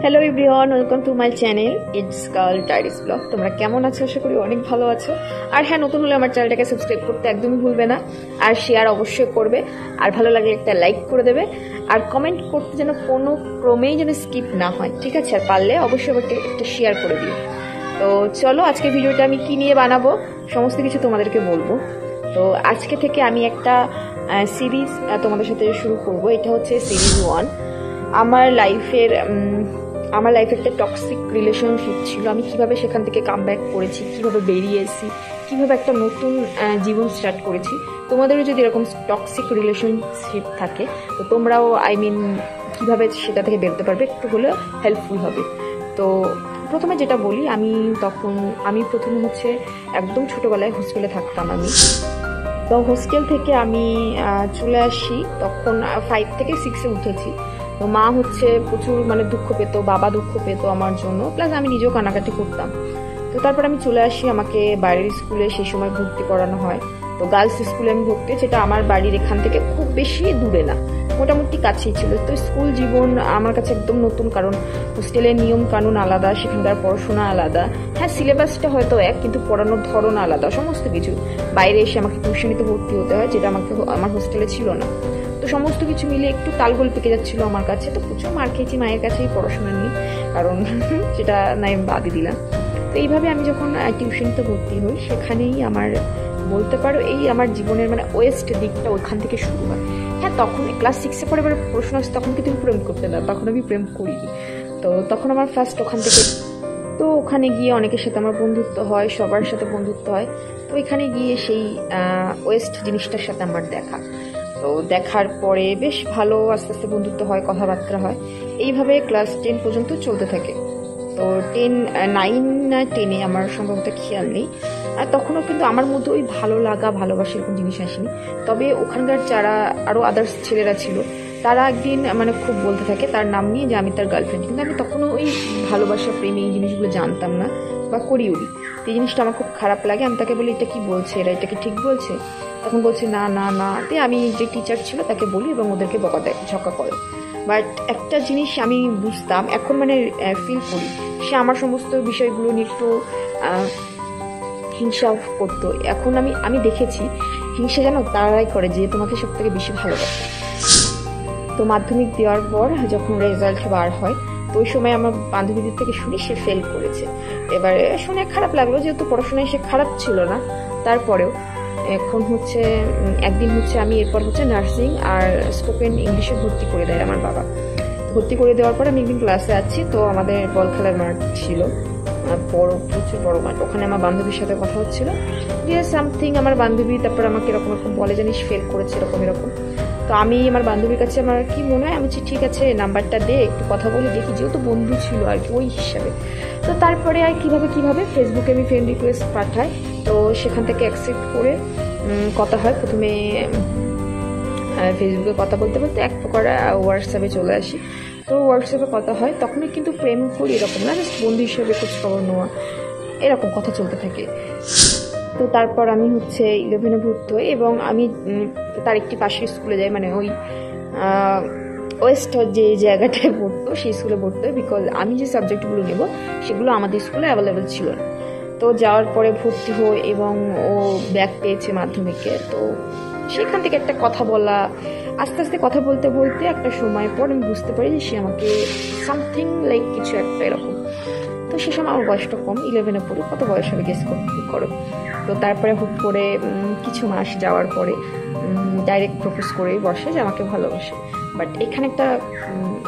Hello everyone, welcome to my channel it's girl diaries blog. তোমরা কেমন আছো? আশা করি অনেক ভালো আছো। আর হ্যাঁ, নতুন হলে আমার চ্যানেলটাকে সাবস্ক্রাইব করতে একদমই ভুলবে না, আর শেয়ার অবশ্যই করবে, আর ভালো লাগলে একটা লাইক করে দেবে, আর কমেন্ট করতে যেন কোনো ক্রমেই যেন স্কিপ না হয়, ঠিক আছে? আর পারলে অবশ্যই আমাকে একটা শেয়ার করে দিও। তো চলো, আজকে ভিডিওটা আমি কি নিয়ে বানাবো সমস্ত কিছু তোমাদেরকে বলবো। তো আজকে থেকে আমি একটা সিরিজ তোমাদের সাথে শুরু করব। এটা হচ্ছে সিরিজ 1। আমার লাইফের একটা টক্সিক রিলেশনশিপ ছিল। আমি কিভাবে সেখান থেকে কাম ব্যাক করেছি, কিভাবে বেরিয়ে এসেছি, কিভাবে একটা নতুন জীবন স্টার্ট করেছি। তোমাদেরও যদি এরকম টক্সিক রিলেশনশিপ থাকে তো তোমরাও কিভাবে সেটা থেকে বেরোতে পারবে, একটু হলেও হেল্পফুল হবে। তো প্রথমে যেটা বলি, আমি প্রথমে হচ্ছে একদম ছোটোবেলায় হোস্টেলে থাকতাম আমি। তো হোস্টেল থেকে আমি চলে আসি, তখন 5 থেকে 6-এ উঠেছি। তো মা হচ্ছে প্রচুর দুঃখ পেত, বাবা দুঃখ পেত আমার জন্য, প্লাস আমি নিজেও কানাকাটি করতাম। তো তারপর আমি চলে আসি, আমাকে বাইরের স্কুলে সেই সময় ভর্তি করানো হয়। তো গার্লস স্কুলে আমি ভর্তি, যেটা আমার বাড়ির এখান থেকে খুব বেশি দূরে না, মোটামুটি কাছেই ছিল। তো স্কুল জীবন আমার কাছে একদম নতুন, কারণ হোস্টেলের নিয়ম কানুন আলাদা, সেখানকার পড়াশোনা আলাদা। হ্যাঁ, সিলেবাসটা হয়তো এক, কিন্তু পড়ানোর ধরন আলাদা, সমস্ত কিছু। বাইরে এসে আমাকে টিউশনিতে ভর্তি হতে হয়, যেটা আমার হোস্টেলে ছিল না। তো সমস্ত কিছু মিলে একটু তালগোল পেকে যাচ্ছিল আমার কাছে। তো প্রচুর মার খেয়েছি মায়ের কাছেই পড়াশোনা নিয়ে, কারণ সেটা নাই বাদই দিলাম। তো এইভাবে আমি যখন টিউশনিতে ভর্তি হই, সেখানেই আমার বলতে পারো এই আমার জীবনের ওয়েস্ট দিকটা ওইখান থেকে শুরু হয়। হ্যাঁ, তখন ক্লাস 6-এ পরে এবার প্রশ্ন আসছে, তখন কিন্তু প্রেম করতে না, তখন আমি প্রেম করিনি। তো তখন আমার ফার্স্ট ওখান থেকে। তো ওখানে গিয়ে অনেকের সাথে আমার বন্ধুত্ব হয়, সবার সাথে বন্ধুত্ব হয়। তো এখানে গিয়ে সেই ওয়েস্ট জিনিসটার সাথে আমার দেখা। তো দেখার পরে বেশ ভালো আস্তে আস্তে বন্ধুত্ব হয়, কথাবার্তা হয়। এইভাবে ক্লাস 10 পর্যন্ত চলতে থাকে। তো 9 না 10-এ আমার সম্ভবত খেয়াল নেই, আর তখনও কিন্তু আমার মধ্যে ওই ভালো লাগা ভালোবাসা এরকম জিনিস আসেনি। তবে ওখানকার যারা আরও আদার্স ছেলেরা ছিল, তারা একদিন খুব বলতে থাকে তার নাম নিয়ে যে আমি তার গার্লফ্রেন্ড, কিন্তু আমি তখনও ওই ভালোবাসা প্রেম এই জিনিসগুলো জানতাম না বা করিওনি। এই জিনিসটা আমার খুব খারাপ লাগে। আমি তাকে বলি, এটা কি বলছে এরা, এটা কি ঠিক বলছে? তখন বলছে না না না। আমি যে টিচার ছিল তাকে বলি এবং ওদেরকে বকা দেয়, ঝক্কা করে। বাট একটা জিনিস আমি বুঝতাম, এখন ফিল করি, সে আমার সমস্ত বিষয়গুলো নিয়ে একটু হিংসা করতো। এখন আমি দেখেছি হিংসা যেন তারাই করে যে তোমাকে সব থেকে বেশি ভালোবাসে। তো মাধ্যমিক দেওয়ার পর যখন রেজাল্ট বার হয়, তো ওই সময় আমার বান্ধবীদের থেকে শুনি সে ফেল করেছে। এবারে শুনে খারাপ লাগলো, যেহেতু পড়াশোনায় সে খারাপ ছিল না। তারপরেও এখন একদিন আমি এরপর নার্সিং আর স্পোকেন ইংলিশে ভর্তি করে দেয় আমার বাবা। ভর্তি করে দেওয়ার পর আমি একদিন ক্লাসে আছি, তো আমাদের বল খেলার মাঠ ছিল, প্রচুর বড় মাঠ। ওখানে আমার বান্ধবীর সাথে কথা হচ্ছিল, যে সামথিং আমার বান্ধবী তারপর আমাকে এরকম বলে, জানিস ফেল করেছে এরকম। তো আমি আমার বান্ধবীর কাছে আমার কি মনে হয়, আমি বলছি ঠিক আছে নাম্বারটা দে, একটু কথা বলে দেখি, যেহেতু বন্ধু ছিল আর কি ওই হিসাবে। তো তারপরে আর কিভাবে ফেসবুকে আমি ফ্রেন্ড রিকোয়েস্ট পাঠাই। তো সেখান থেকে অ্যাকসেপ্ট করে কথা হয়। প্রথমে ফেসবুকে কথা বলতে বলতে এক প্রকার হোয়াটসঅ্যাপে চলে আসি। তো হোয়াটসঅ্যাপে কথা হয়, তখনই কিন্তু প্রেম করি এরকম না, জাস্ট বন্ধু হিসেবে খোঁজ খবর নেওয়া, এরকম কথা চলতে থাকে। তো তারপর আমি 11-এ ভর্তি হই এবং আমি তার একটি পাশের স্কুলে যাই, ওই ওয়েস্ট যে জায়গাটায় পড়তো সেই স্কুলে ভর্তি হই, বিকজ আমি যে সাবজেক্টগুলো নেব সেগুলো আমাদের স্কুলে অ্যাভেলেবেল ছিল না। তো যাওয়ার পরে ভর্তি হই এবং ও ব্যাক পেয়েছে মাধ্যমিকে। তো সেখান থেকে একটা কথা বলা, আস্তে আস্তে কথা বলতে বলতে একটা সময় পর আমি বুঝতে পারি যে সে আমাকে সামথিং লাইক কিছু একটা এরকম। তো সে সময় আমার বয়সটা কম, 11-এ পড়ি, কত বয়স হবে গেস করো। তো তারপরে হুট করে কিছু মাস যাওয়ার পরে ডাইরেক্ট প্রপোজ করেই বসে যে আমাকে ভালোবাসে। বাট এখানে একটা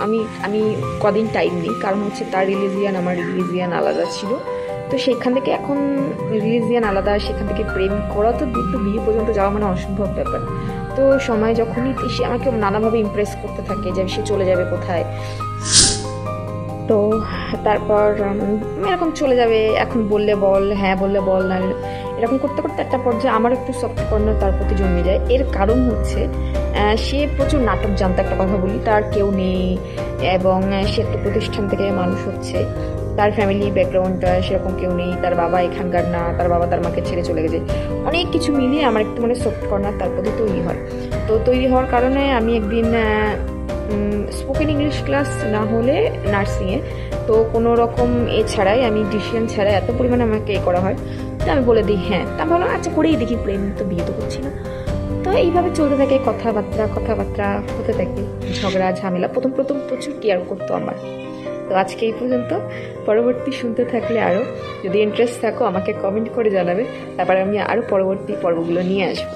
আমি কদিন টাইম নিই, কারণ তার রিলিজিয়ান আমার রিলিজিয়ান আলাদা ছিল। তো সেখান থেকে এখন রিলিজিয়ান আলাদা, সেখান থেকে প্রেম করা তো দুটো বিয়ে পর্যন্ত যাওয়া অসম্ভব ব্যাপার। তো সময় যখনই সে আমাকে নানাভাবে ইমপ্রেস করতে থাকে যে সে চলে যাবে কোথায়, তো তারপর এরকম চলে যাবে, এখন বললে বল, হ্যাঁ বললে বল, না এরকম করতে করতে একটা পর্যায়ে আমার একটু সফট কর্নার তার প্রতি জন্মে যায়। এর কারণ সে প্রচুর নাটক জানতো, একটা কথা বলি, তার কেউ নেই এবং সে একটা প্রতিষ্ঠান থেকে মানুষ হচ্ছে, তার ফ্যামিলি ব্যাকগ্রাউন্ডটা সেরকম কেউ নেই, তার বাবা এখানকার না, তার বাবা তার মাকে ছেড়ে চলে গেছে, অনেক কিছু মিলিয়ে আমার একটু সফট কর্নার তার প্রতি তৈরি হয়। তো তৈরি হওয়ার কারণে আমি একদিন স্পোকেন ইংলিশ ক্লাস না হলে নার্সিংয়ে, তো কোনো রকম ছাড়াই আমি ডিসিশন ছাড়াই এত পরিমাণে আমাকে করা হয়, তো আমি বলে দিই হ্যাঁ। তা ভাবলাম আচ্ছা করেই দেখি, প্লেন তো বিয়ে তো করছি না। তো এইভাবে চলতে থাকে, কথাবার্তা হতে থাকে, ঝগড়া ঝামেলা। প্রথম প্রচুর কেয়ার করতো আমার। তো আজকে এই পর্যন্ত। পরবর্তী শুনতে থাকলে আরও যদি ইন্টারেস্ট থাকো আমাকে কমেন্ট করে জানাবে, তারপরে আমি আরও পরবর্তী পর্বগুলো নিয়ে আসবো।